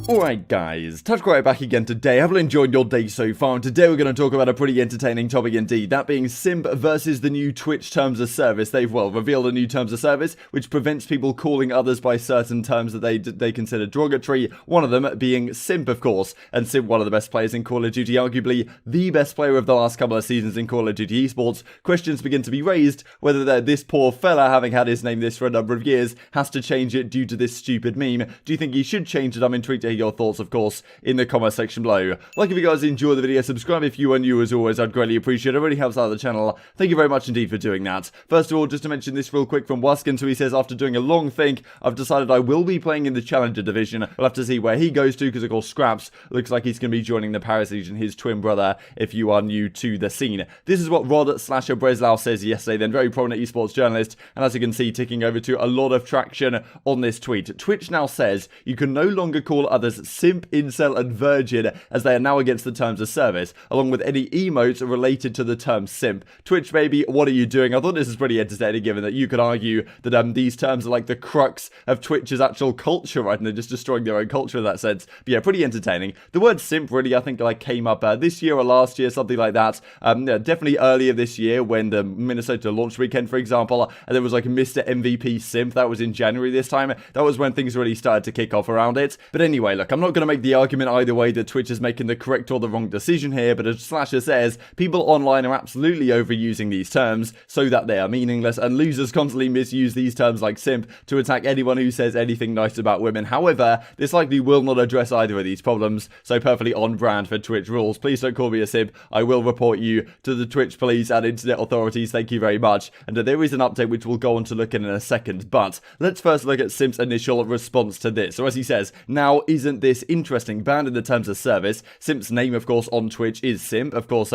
Alright guys, TacticalRab back again today. Have you enjoyed your day so far? And today we're going to talk about a pretty entertaining topic indeed. That being Simp versus the new Twitch terms of service. They've, revealed a new terms of service which prevents people calling others by certain terms that they consider derogatory. One of them being Simp, of course. And Simp, one of the best players in Call of Duty, arguably the best player of the last couple of seasons in Call of Duty Esports. Questions begin to be raised whether this poor fella, having had his name this for a number of years, has to change it due to this stupid meme. Do you think he should change it? I'm intrigued to hear your thoughts, of course, in the comment section below. Like if you guys enjoy the video, subscribe if you are new as always, I'd greatly appreciate it. It really helps out the channel. Thank you very much indeed for doing that. First of all, just to mention this real quick from Waskin, so he says, after doing a long think, I've decided I will be playing in the Challenger division. We'll have to see where he goes to, because of course Scraps looks like he's going to be joining the Paris Legion, his twin brother, if you are new to the scene. This is what Rod/Breslau says yesterday, then very prominent esports journalist, and as you can see, ticking over to a lot of traction on this tweet. Twitch now says you can no longer call others simp, incel, and virgin, as they are now against the terms of service, along with any emotes related to the term simp. Twitch, baby, what are you doing? I thought this was pretty entertaining, given that you could argue that these terms are like the crux of Twitch's actual culture, right? And they're just destroying their own culture in that sense. But yeah, pretty entertaining. The word simp really, I think, like came up this year or last year, something like that. Yeah, definitely earlier this year when the Minnesota launch weekend, for example, and there was like a Mr. MVP simp. That was in January this time. That was when things really started to kick off around it. But anyway, look, I'm not going to make the argument either way that Twitch is making the correct or the wrong decision here, but as Slasher says, people online are absolutely overusing these terms so that they are meaningless, and losers constantly misuse these terms like simp to attack anyone who says anything nice about women. However, this likely will not address either of these problems, so perfectly on brand for Twitch rules. Please don't call me a simp. I will report you to the Twitch police and internet authorities. Thank you very much. And there is an update which we'll go on to look at in a second, but let's first look at Simp's initial response to this. So as he says, now isn't this interesting? Banned in the terms of service. Simp's name, of course, on Twitch is Simp. Of course,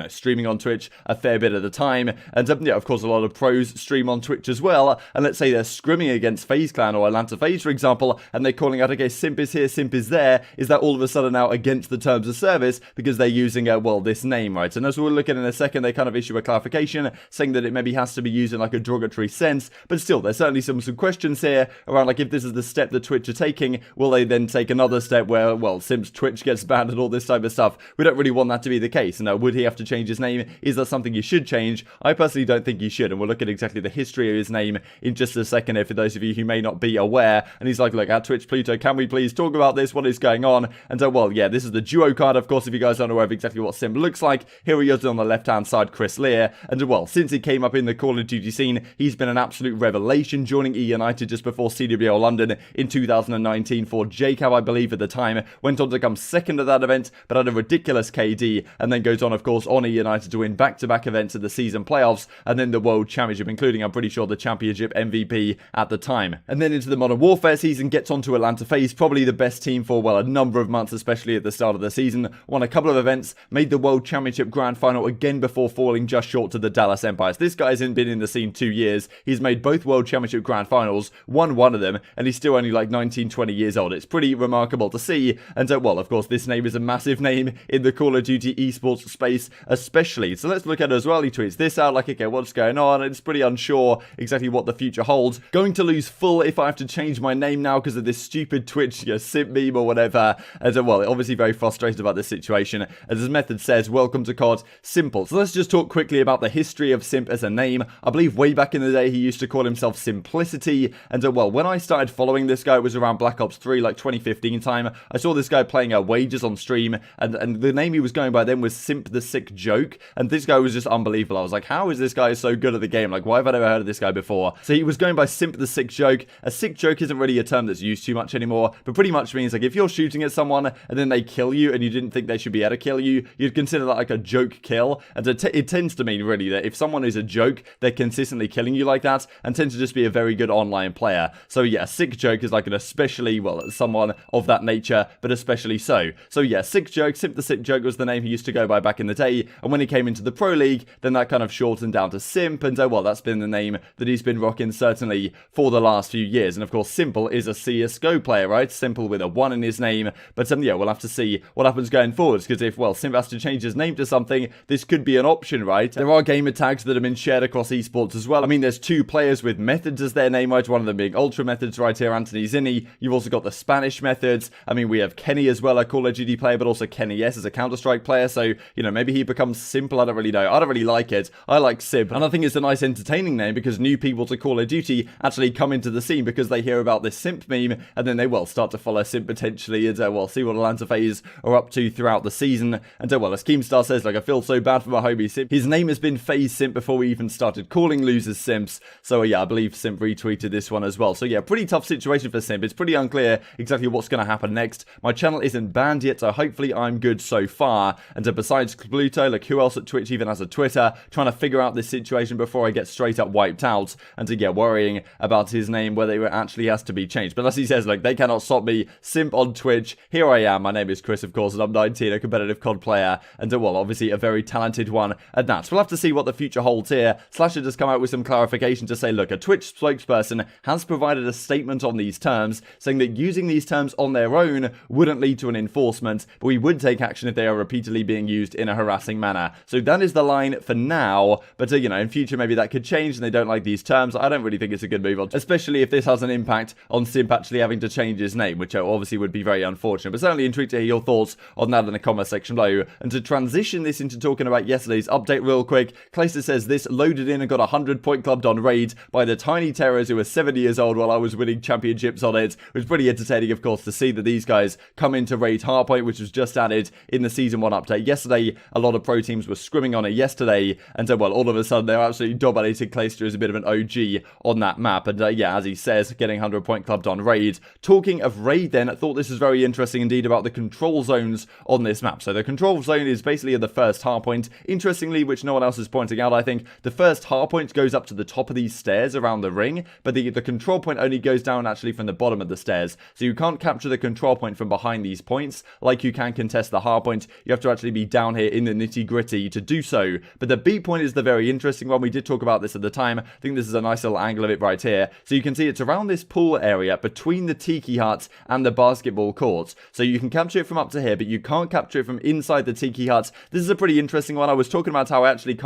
streaming on Twitch a fair bit of the time. And yeah, of course, a lot of pros stream on Twitch as well. And let's say they're scrimming against FaZe Clan or Atlanta FaZe, for example, and they're calling out, okay, Simp is here, Simp is there. Is that all of a sudden now against the terms of service because they're using, this name, right? And as we'll look at in a second, they kind of issue a clarification saying that it maybe has to be used in like a derogatory sense. But still, there's certainly some questions here around like if this is the step that Twitch are taking, will they then take another step where, Simp's Twitch gets banned and all this type of stuff? We don't really want that to be the case. Now, would he have to change his name? Is that something he should change? I personally don't think he should, and we'll look at exactly the history of his name in just a second here for those of you who may not be aware. And he's like, look, at Twitch Pluto, can we please talk about this? What is going on? And so, yeah, this is the duo card, of course, if you guys don't know exactly what Simp looks like. Here he is on the left-hand side, Chris Lear. And since he came up in the Call of Duty scene, he's been an absolute revelation, joining E United just before CWL London in 2019 for JCAB, I believe, at the time. Went on to come second at that event, but had a ridiculous KD, and then goes on, of course, on E United to win back-to-back events in the season playoffs, and then the World Championship, including, I'm pretty sure, the Championship MVP at the time. And then into the Modern Warfare season, gets onto Atlanta FaZe, probably the best team for, a number of months, especially at the start of the season. Won a couple of events, made the World Championship Grand Final again before falling just short to the Dallas Empires. This guy hasn't been in the scene 2 years. He's made both World Championship Grand Finals, won one of them, and he's still only like 19, 20 years old. It's pretty remarkable to see. And of course, this name is a massive name in the Call of Duty esports space, especially. So let's look at it as well. He tweets this out like, okay, what's going on? It's pretty unsure exactly what the future holds. Going to lose full if I have to change my name now because of this stupid Twitch, simp meme or whatever. And obviously very frustrated about this situation. As his method says, welcome to COD, simple. So let's just talk quickly about the history of Simp as a name. I believe way back in the day, he used to call himself Simplicity. And when I started following this guy, it was around Black Ops 3, like 2015 time. I saw this guy playing Wages on stream, and the name he was going by then was Simp the Sick Joke. And this guy was just unbelievable. I was like, how is this guy so good at the game? Like, why have I never heard of this guy before? So he was going by Simp the Sick Joke. A sick joke isn't really a term that's used too much anymore, but pretty much means like if you're shooting at someone and then they kill you and you didn't think they should be able to kill you, you'd consider that like a joke kill. And it tends to mean really that if someone is a joke, they're consistently killing you like that and tend to just be a very good online player. So yeah, sick joke is like an especially, someone of that nature, but especially so. So yeah, sick joke, Simp the Sick Joke was the name he used to go by back in the day. And when he came into the Pro League, then that kind of shortened down to Simp. And that's been the name that he's been rocking certainly for the last few years. And of course, Simple is a CSGO player, right? Simple with a 1 in his name. But yeah, we'll have to see what happens going forwards, because if, Simp has to change his name to something, this could be an option, right? There are gamer tags that have been shared across esports as well. I mean, there's 2 players with Methods as their name, right? One of them being Ultra Methods right here, Anthony Zinni. You've also got the Spanish methods. I mean, we have Kenny as well, a Call of Duty player, but also Kenny S as a Counter-Strike player. So, you know, maybe he becomes Simple. I don't really know. I don't really like it. I like Simp. And I think it's a nice entertaining name because new people to Call of Duty actually come into the scene because they hear about this Simp meme and then they, well, start to follow Simp potentially and, well, see what Atlanta FaZe are up to throughout the season. And, well, as Keemstar says, like, I feel so bad for my homie Simp. His name has been FaZe Simp before we even started calling losers Simps. So, yeah, I believe Simp retweeted this one as well. So, yeah, pretty tough situation for Simp. It's pretty unclear exactly what's going to happen next. My channel isn't banned yet, so hopefully I'm good so far. And besides Pluto, like, who else at Twitch even has a Twitter? Trying to figure out this situation before I get straight up wiped out. And to get worrying about his name, whether it actually has to be changed. But as he says, like, they cannot stop me. Simp on Twitch. Here I am. My name is Chris, of course, and I'm 19, a competitive COD player. And, well, obviously a very talented one at that. So we'll have to see what the future holds here. Slasher just come out with some clarification to say, look, a Twitch spokesperson has provided a statement on these terms, saying that using these terms on their own wouldn't lead to an enforcement, but we would take action if they are repeatedly being used in a harassing manner. So that is the line for now, but you know, in future maybe that could change and they don't like these terms. I don't really think it's a good move, especially if this has an impact on Simp actually having to change his name, which obviously would be very unfortunate. But certainly intrigued to hear your thoughts on that in the comment section below. And to transition this into talking about yesterday's update real quick, Clayster says this loaded in and got 100-point clubbed on raid by the tiny terrors who were 7 years old while I was winning championships on it. It was pretty entertaining, of course, to see that these guys come into raid hardpoint, which was just added in the Season 1 update yesterday. A lot of pro teams were scrimming on it yesterday, and well, all of a sudden they're absolutely dominating. Clayster as a bit of an OG on that map, and yeah, as he says, getting 100-point clubbed on raid. Talking of raid then, I thought this was very interesting indeed about the control zones on this map. So the control zone is basically at the first hardpoint. Interestingly, which no one else is pointing out, I think, the first hardpoint goes up to the top of these stairs around the ring, but the control point only goes down actually from the bottom of the stairs. So you can't capture the control point from behind these points like you can contest the hardpoint. You have to actually be down here in the nitty-gritty to do so. But the B point is the very interesting one. We did talk about this at the time. I think this is a nice little angle of it right here. So you can see it's around this pool area between the tiki huts and the basketball courts. So you can capture it from up to here, but you can't capture it from inside the tiki huts. This is a pretty interesting one. I was talking about how actually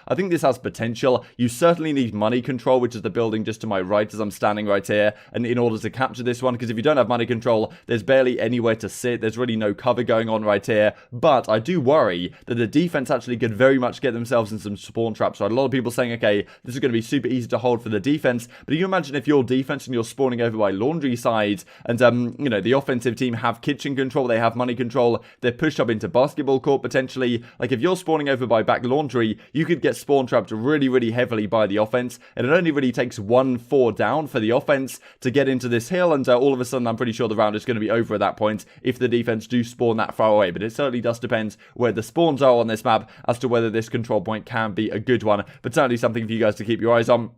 I think this has potential. You certainly need money control, which is the building just to my right as I'm standing right here, and in order to capture this one, because if you don't have money control, there's barely anywhere to sit. There's really no cover going on right here. But I do worry that the defense actually could very much get themselves in some spawn traps. So a lot of people saying, okay, this is going to be super easy to hold for the defense. But you imagine if you're defense and you're spawning over by laundry sides, and you know, the offensive team have kitchen control, they have money control, they're pushed up into basketball court potentially. Like if you're spawning over by back laundry, you could get spawn trapped really, really heavily by the offense. And it only really takes 1-4 down for the offense to get into this hill. And all of a sudden, I'm pretty sure the round is going to be over at that point if the defense do spawn that far away. But it certainly does depend where the spawns are on this map as to whether this control point can be a good one. But certainly something for you guys to keep your eyes on.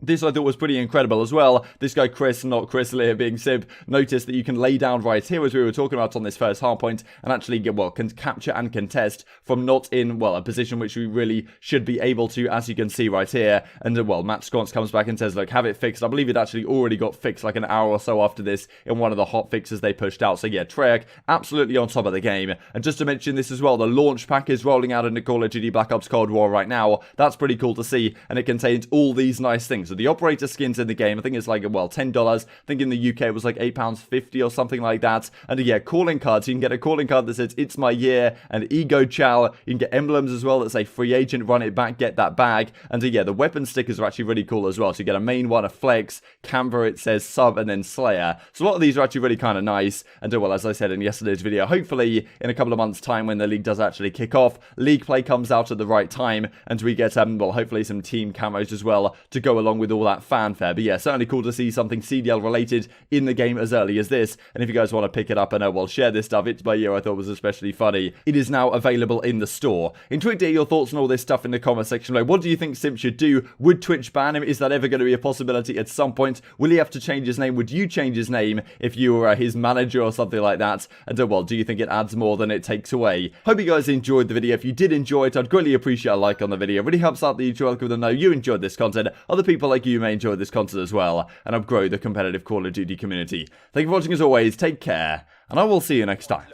This I thought was pretty incredible as well. This guy Chris, not Chris Lear being Simp, noticed that you can lay down right here as we were talking about on this first hardpoint and actually get, well, can capture and contest from not in, well, a position which we really should be able to, as you can see right here. And, well, MattG comes back and says, look, have it fixed. I believe it actually already got fixed like an hour or so after this in one of the hot fixes they pushed out. So, yeah, Treyarch absolutely on top of the game. And just to mention this as well, the launch pack is rolling out in the Call of Duty Black Ops Cold War right now. That's pretty cool to see, and it contains all these nice things. So the operator skins in the game, I think it's like, well, $10. I think in the UK it was like £8.50 or something like that. And yeah, calling cards. You can get a calling card that says "It's my year" and "Ego Chow." You can get emblems as well that say "Free Agent, run it back, get that bag." And yeah, the weapon stickers are actually really cool as well. So you get a main one, a flex, Canva, it says sub, and then Slayer. So a lot of these are actually really kind of nice. And well, as I said in yesterday's video, hopefully in a couple of months' time when the league does actually kick off, league play comes out at the right time, and we get well, hopefully some team camos as well to go along with all that fanfare. But yeah, certainly cool to see something CDL related in the game as early as this. And if you guys want to pick it up and well, share this stuff, It's My Year I thought was especially funny. It is now available in the store. Intrigued to hear your thoughts on all this stuff in the comment section below. What do you think Simp should do? Would Twitch ban him? Is that ever going to be a possibility at some point? Will he have to change his name? Would you change his name if you were his manager or something like that? And well, do you think it adds more than it takes away? Hope you guys enjoyed the video. If you did enjoy it, I'd greatly appreciate a like on the video. It really helps out the YouTube algorithm to know you enjoyed this content. Other people like you may enjoy this content as well, and help grow the competitive Call of Duty community. Thank you for watching as always, take care, and I will see you next time.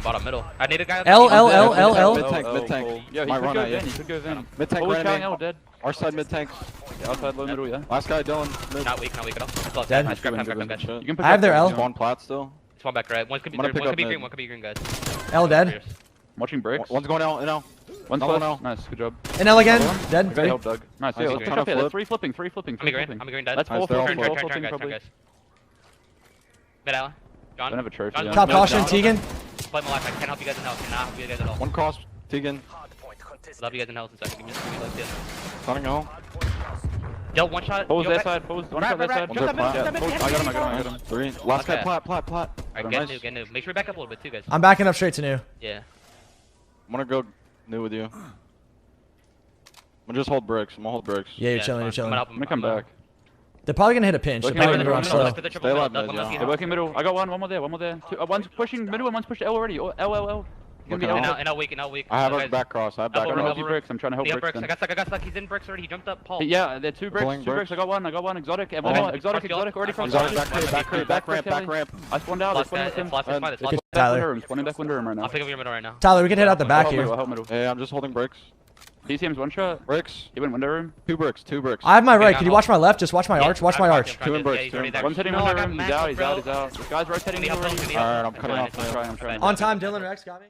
Bottom middle. I need a guy on L. Mid tank. Yo, he could go in. He could go in. Mid tank. Always Right shouting L dead. Our side mid tank. Outside low middle, yeah. Last guy, Dylan. Mid. Not weak at all. Dead. Nice, grab him, grab him, guys. Shit. You can push I have their L. Spawn plat still. Spawn back right. One could be I'm gonna green, pick one up could be mid. green, one could be green, guys. L dead. Watching bricks. One's going out, L. One's no, close. no. Nice, good job. And L again. Dead. Good help, Doug. Nice, yeah, Nice, let's good. push up here. Flip. That's three flipping. I'm a green dead. That's Nice, four they're all flipping, full. four flipping Turn, probably. guys. Mid alley. John. Don't have a trophy. John, yeah. Top Mid, caution, John. Tegan. Play my life. I can't help you guys in hell. Cannot help you guys at all. One cross, Tegan. Love you guys in hell since I can just give me like this. Stunning hell. Yo, one shot. Pose yo, that back. side, pose. One Right, shot that right, side. right. Jump that mid, Yeah, jump that mid, pose. I got him, I got him. 3. Last guy, Okay. plat. Alright, Nice. get new. Make sure we back up a little bit too, guys. I'm backing up straight to new. Yeah. I'm gonna go new with you. I'm gonna just hold bricks. I'm gonna hold bricks. Yeah, you're Yeah, chilling. fine. You're chilling. I'm gonna come back. They're probably gonna hit a pinch. They're Looking probably at gonna the run middle. slow. Stay alive, Doug, mid, one left, yeah. They're working middle. I got one more there, one more there. One's pushing middle and one's pushed L already. L. Give me Looking L. out. And L weak. I have Guys, a back cross. I have back Elbow I'm trying to roll, cross. help you bricks. I'm trying to help He got bricks. bricks. I got stuck. He's in bricks already. He jumped up. Paul. Yeah, they're two bricks. Pulling Two bricks. bricks. I got one. Exotic. And one Okay. more. Exotic already from Exotic back ramp. I spawned out. Last guy. It's last. It's fine. It's last. Good. Back Tyler. window room. Spawning back window room right now. I'll pick up your middle right now. Tyler, we can hit out the back Help here. middle, help middle. Hey, I'm just holding bricks. TCM's one shot. Bricks. He went window room. 2 bricks. I have my Okay, right. now Can you hold. watch my left? Just watch my arch. Watch my arch. Two in bricks, He's two in already there. One's hitting No, window I got room. He's Mac, out. bro. This guy's rotating. Need help, already. need Alright, help. I'm cutting off. I'm trying. On time, Dylan Rex got me.